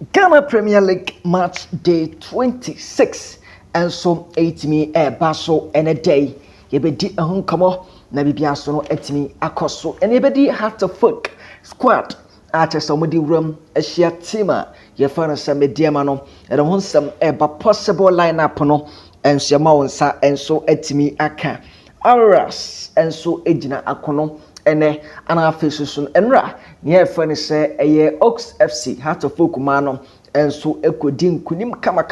Ghana Premier League match day 26 and so 8 me baso and a day. Yebedi a home come na bibia so no etimi akoso and yebedi have to fuck squad at somebody room a share teamer ye find some Medeama no and on some possible lineup no and shama on sa and so etimi aka Auroras and so ejina akono ene ana fesusun enra ne friend say eye Ox FC heart of Okumano enso ekodi nkunim kama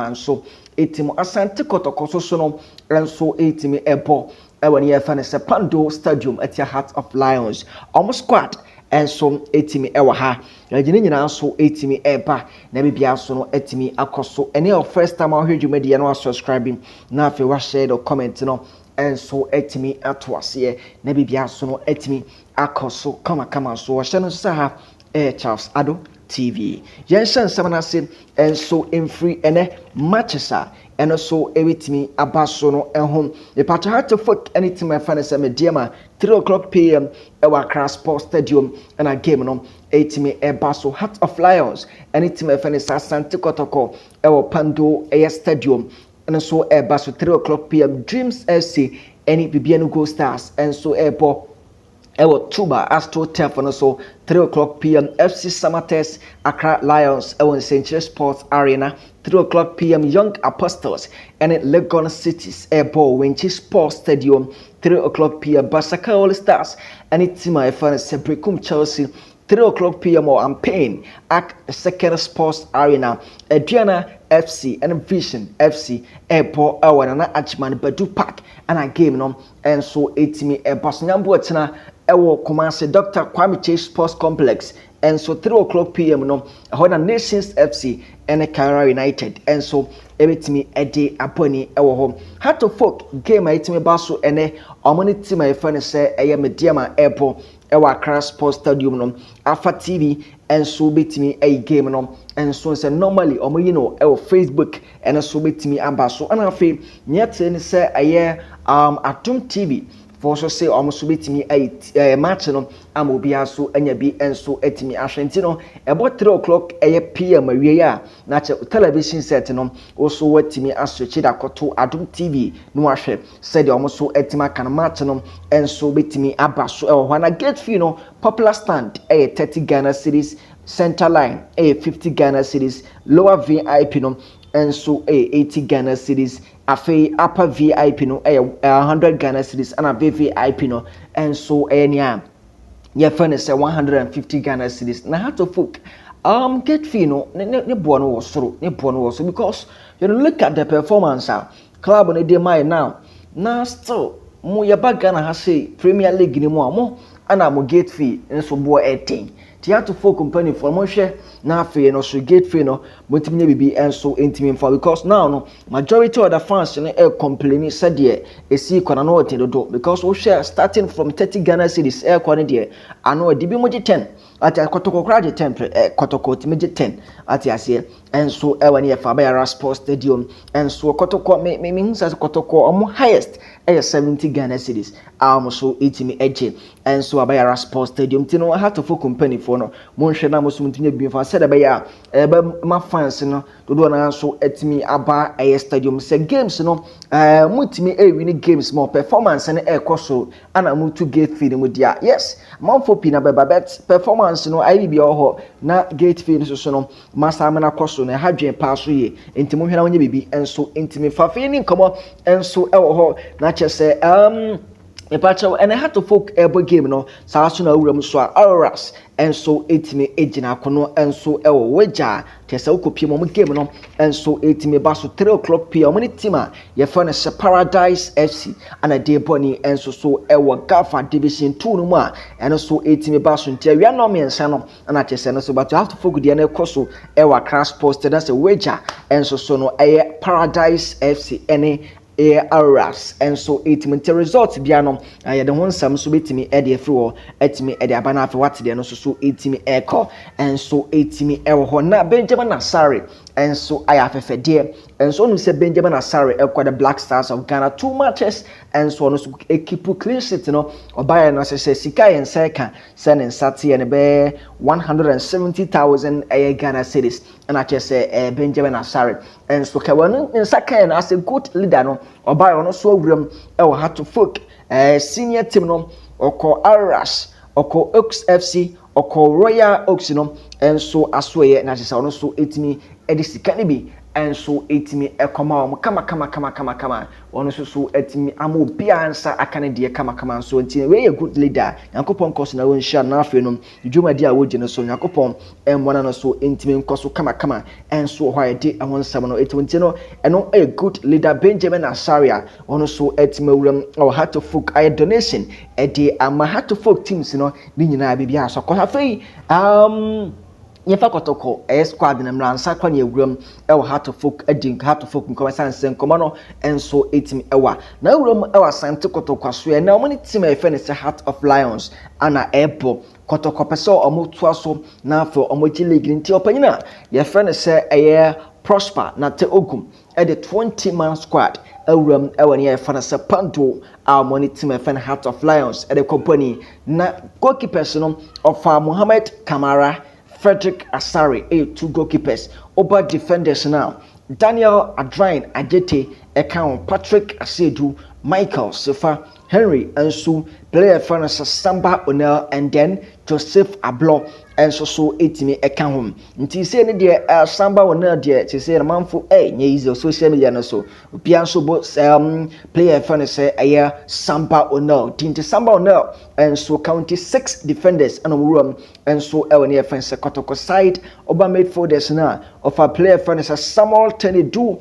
enso etimo Asante Kotoko so no enso etimi ebo when ye friend say Pando Stadium at your Heart of Lions almost squad enso etimi ewa ha agine nyina so etimi eba na bibia so no etimi akoso ene your first time I heard you media no subscribing na afi wa share the comment no and so etimi atwase na bibia so no etimi akoso kama so wo hye no so ha Charles Ado TV yen hye nsem na se and so in free ene matches and so everything abaso no ehom the patch had to fuck anything my friend say Medeama 3 p.m. our Accra Sports Stadium and a game no 8 me abaso Heart of Lions anything my friend say Asante Kotoko our Pando Stadium and so abaso 3 p.m. Dreams SC any Bibiano Go Stars and so airport ewo Tuba Astro Turf and so 3 p.m. FC Samates Accra Lions ewo Century Sports Arena 3 p.m. Young Apostles and Legon Cities Airport Winchi Sports Stadium 3 p.m. Basaka All Stars and it's my friend Sebrekum Chelsea 3 p.m. or Ampain at Second Sports Arena Adriana FC and Vision FC Airport Awana Achman Badu Park and a game no and so 8 a Basnyambu Tina Ewo Kumasi Dr. Kwame Chase Sports Complex and so 3 p.m. no Hona Nations FC and Kara United and so everything a day aponi ewo home how to folk game itimi baso ene omoni team my friend say eye Medeama Airport ewa Accra Sports Stadium no Alpha TV and so betimi a game no and so say normally omo you know ewo Facebook and so betimi abaso and afi nyete ni say eye Atom TV for so say almost betimi a match no amobia so anya bi enso etimi ahwenti no about 3 p.m. awie ya na che television set no also watimi aswitch da koto Adom TV no ahwe said almost so etima kan match no enso betimi abaso e ho na gate fee no popular stand 30 Ghana cedis center line 50 Ghana cedis lower VIP no enso 80 Ghana cedis afi upper VIP no 100 Ghana cedis and a VVIP no enso enya your friend say 150 Ghana cedis na how to folk get fee no ne bono was so because you look at the performance club on the my now still mo yaba Ghana ha say Premier League ni mo amo ana mo gate fee nso bo 18 theater for company for mo hwe na afi no so gate fee no montimi bibi enso entimi for because now no majority of the fans no complaining said there esi kwana no otin do because we share starting from 30 Ghana cedis kwana there ano dibi mo 10 ati Kotoko kraje 10 Kotoko timeje 10 ati ase enso wani e fa Auroras Sports Stadium enso Kotoko me hinsa Kotoko omo highest 70 Ghana cedis so etimi eje enso Auroras Sports Stadium tino heart of company for no monhwe na moso mutinya bi fa said be ya ma fans no do na so etimi aba stadium se games no mutimi win games more performance na ekoso ana mutu gate fee mu dia yes man for pina beba bet performance no IBB oho na gate fee so no masa amena koso na hadwen pa so ye ntimo hwena wonye bibi enso ntimi fa fe ni nkomo enso ewo ho na chese Epacho and I had to folk ebo game no Sasuna Uram so Auroras and so 8 ejina kono and so ewo weja tese ukopie mo game no and so 8 baso 3 p.m. Many tima ye fane se Paradise FC and a day boni and so ewo Gafa Division 2 no ma and so 8 baso ntia we no me nsa no and atese no so but you have to folk the na koso ewo Accra Sports that's a weja and so no Paradise FC any Auroras and so it results biano I the one some so betimi e de free etimi e de abana afi what de no so etimi echo and so etimi e ho na Benjamin Nasari enso aya afefede enso no se Benjamin Asare ekwa the Black Stars of Ghana 2 matches enso no so equipe clean sheet no obaye no se sika yen seka se ne nsate ne be 170,000 Ghana cedis and I just say Benjamin Asare enso ka wonu nsaka no as a good leader no obaye no so awuram e wo hat to folk senior team no oko Auroras oko Oaks FC oko Royal Oaks no enso asoye na chese ono so etimi edi sika ne bi enso etimi ekoma o kama ono so etimi amo bia ansa akane de kama so ntine we a good leader yakopon koso na won hia na afi no djuma dia wo gine so yakopon emwana no so entimi nkoso kama enso ho ayede awon sam no etinti no eno a good leader Benjamin Asaria ono so etimi wuram o hat to folk ay donation edi ama hat to folk teams no ni nyina bibia so ko afei Yefa Kotoko squad na mransa kwa ne ewuram e wo hat to folk edin hat to folk nko sanse nko no enso etim ewa na ewuram e Asante Kotoko so na omni team e fene se Heart of Lions ana ebo Kotoko peso omoto aso na afo omoji league nti opanyina ye fene se eye Prosper na te ogum e the 20-man squad ewuram e woni ye fene se Panto our money team e fene Heart of Lions e the company na goalkeepers no of Mohammed Kamara Frederick Asare, 2 goalkeepers. Over defenders now. Daniel Adrain Ajete, account Patrick Asedu, Michael Sefa, Henry Ansu, player Francis Samba Onel, and then Joseph Ablo, and so etimi account home. Nti say ne de Samba Onel de to say na manfo nye easy social media no so. Pianso bo player Francis Samba Onel, Tinti Samba Onel, and so county 6 defenders and room and so near fence Kotoko side oba midfielders na of a player Francis Samuel Tenedu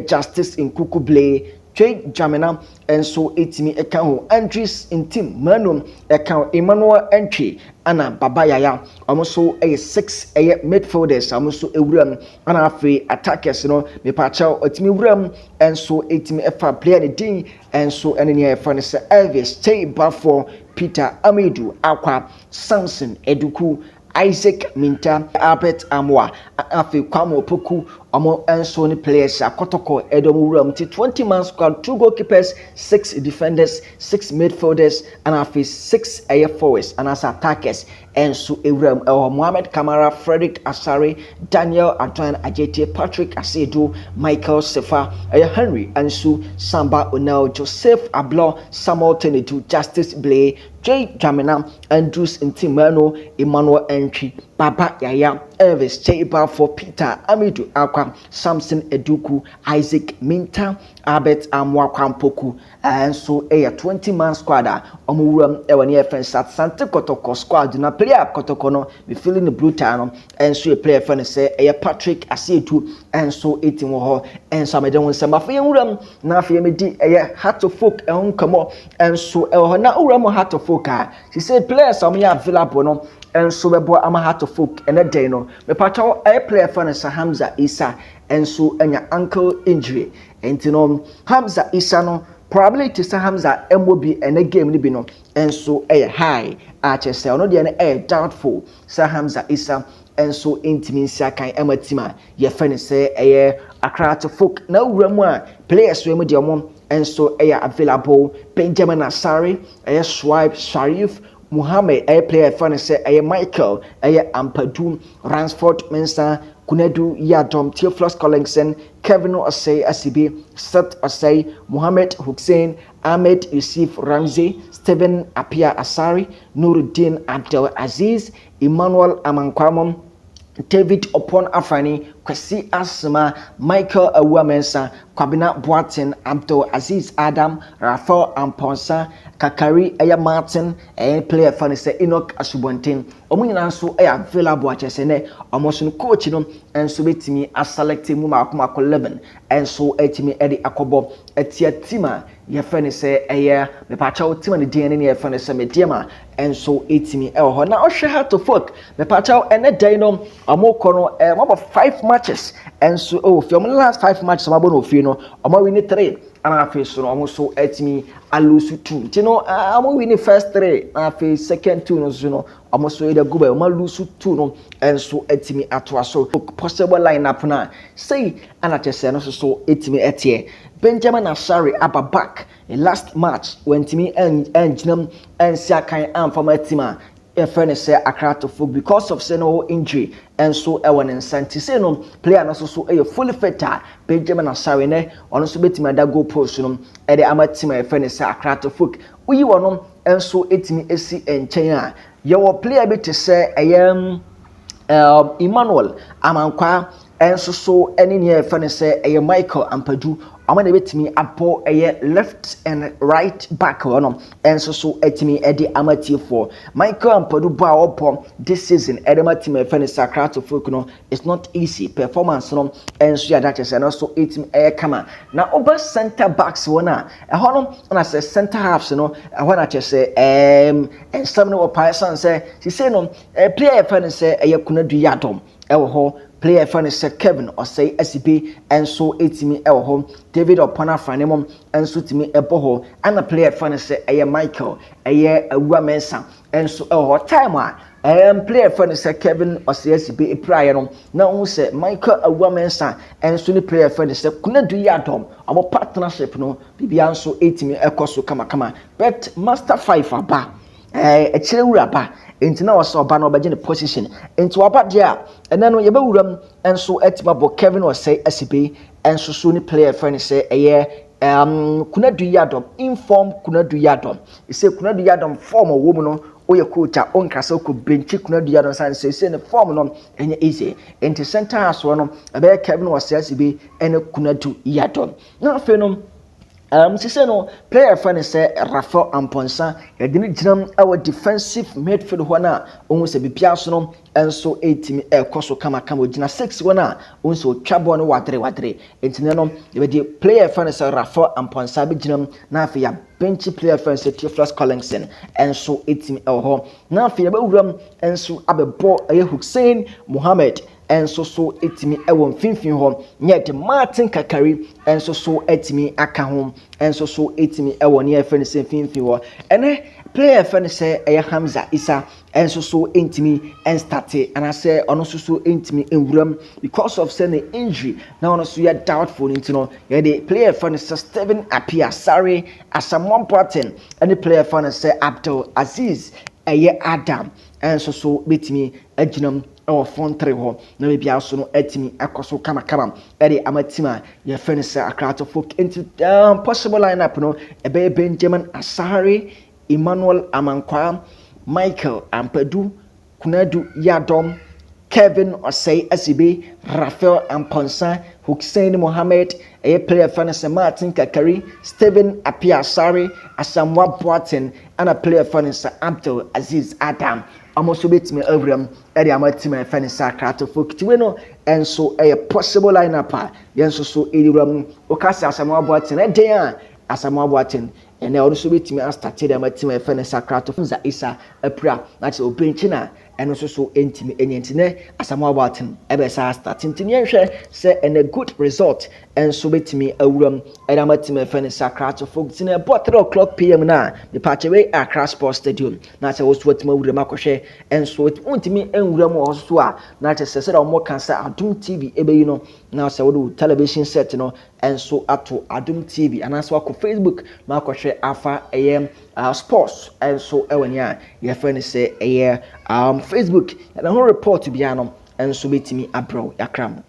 justice in Kukuble Jay Jamina and so etimi account entries in team Manum account Emmanuel entry ana Baba Yaya almost 6 midfielders almost ewuram ana afi attackers no me pacha etimi wuram and so etimi efa player ne din and so ene near Francis Elvis stay back for Peter Amidu Akwa Samson Eduku Isaac Minta Albert Amwa afi Kwamo Poku omo enso ni players Kotoko Edom Wuram 20-man squad 2 goalkeepers 6 defenders 6 midfielders and afi 6 forwards and as attackers enso Ewuram Mohammed Kamara Frederick Asare Daniel Antoine Ajete Patrick Asedu Michael Sefa Henry Ansu Samba Onel Joseph Ablo Samuel Tenedu Justice Blay Jay Jamina Andrews Intimano Emmanuel Entry Baba Yaya Elvis Chaiba for Peter Amidu Akwa Samson Eduku Isaac Minta Albert Amwa Kwampoku and so a 20-man squad omuram ewani defense at Asante Kotoko squad na player Kotoko no be feeling the blue town and so a player friend say a Patrick Asetu and so 18 ho and so amede won sema fe wuram na fe medi Heart to folk komo and so na wuram Heart to folk she said players am available no and so bebo ama Heart to folk and day no me pacho player friend say Hamza Isa and so enya ankle injury and no Hamza Isa no probably to say Hamza MOB and a game ni bi no and so high chese ono de na doubtful say Hamza Isa and so intimi nsia kan ematima ye fene say Accra to folk na wuramu a players we mu de omo and so available Benjamin Asare Swipe Sharif Muhammad player fene say Michael Ampadu Ransford Mensa Kunedu Yadom Theophilus Collingson Kevin Osei Asibi Seth Osei Muhammad Hussein Ahmed Yusuf Ramsey Stephen Apia Asari Nuruddin Abdel Aziz Emmanuel Amankwamom David Opon Afani Kwesi Asma Michael Awamensa Kwabena Boatin Abdul Aziz Adam Rafael Amponsa Kakari Martin player fani say Enoch Asubonten omo nyina nso available achesene omo so coach no enso betimi a select mu makoma 11 enso etimi edi akobo etia tima ye fani say me pacha tima ne din ne ye fani say Medeama enso etimi ho na ohwe Heart to folk me pacha ene dan no omo kono 5 matches and so from the last 5 matches I'm about to no win 3 and I feel so almost so at me I lose 2 you know I'm win the first 3 I feel second 2 no you know almost so either go by I'm lose 2 no and so at me at so possible lineup na say and I just say no so at me at here Benjamin Asare Abba back in last match when Timmy and Jinam and Siakai and from a team a friend say Accra to folk because of no injury and so Ewan and Santi say no player also so a fully fit Benjamin Asare ne on so bit me that go post no at the amateur team a friend say Accra to folk we won and so it me AC and China your player bit to say I am Emmanuel Amankwa and so any near friend say a Michael Ampadu I'm going to bet me apo left and right back on and so etimi edi amateur for Michael Ampadu ba opo this season edema team friend Sakrato folk no it's not easy performance no and so that is and also etimi kama na over center backs wona hono na say center halves no when I say and some no person say she say no player friend say kunadu yadom ho player fan is Kevin or say SCP and so etimi home David Opana Franemum and so to me eboho and a player fan is Michael a womensa and so time player fan is Kevin or say SCP prior now say Michael a womensa and so the player fan is Kunadu Yadom our partnership no bibian so etimi ekoso kama but master 5 aba a chilura ba enti na wasa oba na obaje ne position enti oba dia ena no yebawuram enso etimabo Kevin or say SB enso so ni player friend say Kunadu Yadom inform Kunadu Yadom e say Kunadu Yadom form wo mu no oye coach a onkasa ko bench Kunadu Yadom san say ne form no enye easy enti center house no ebe Kevin or say SB ene Kunadu Yadom na fe no say no player friend say Rafael Amponsa yadini jinam our defensive midfield hona onwu se bibia so no enso 8 ekoso kama ogina 6 wana onso twabo no wadre entine no the player friend say Rafael Amponsa be jinam na afi ya bench player friend say Theophilus Collingson enso 8 ho na afi ya be wuram enso abebo Hussein Mohammed enso so etimi ewo mfimfin ho nye de Martin Kakari enso so etimi aka ho enso so etimi ewo ne afeni se mfimfin ho ene player afeni se Hamza Isa enso so etimi en start and I say ono so etimi enwuram because of say the injury now ono so ya doubtful intino ye the player afeni se Steven Apia Sari Asamoah Boateng and the player afeni se Abdul Aziz Adam enso so betimi aginam our phone 3 ho na be bia so no atimi akoso kama ere amatima ye fense Accra to folk into possible lineup no ebe Benjamin Asare Emmanuel Amankwa Michael Ampadu Kunadu Yadom Kevin Osei SB Rafael Amponsa Hussein Mohammed a player finance Martin Kakari Steven Apiasari Asamoah Boateng and a player finance Abdul Aziz Adam almost bit me over at the amateur finance Accra to folk to and so a possible lineup yenso so ediram okasa Asamoah Boateng e den Asamoah Boateng and also bit me started the amateur finance Accra to Funza Isa Apra that's obenchina and also so intimi enyentine Asamoah Boateng ebe sa starting tinye hwe say and a good result and so betimi awuram edamatima fene Accra to folk tin about 3 o'clock pm na the patch away Accra Sports Stadium na say was what mawuram akohwe and so it untimi enwuram also a na say say o mo kan say Adum TV ebe yi no na say wo television set no and so ato Adum TV and so ko Facebook na akohwe afa sports and so ewanya your friend say Facebook and a whole report to be anom and so betimi abro yakram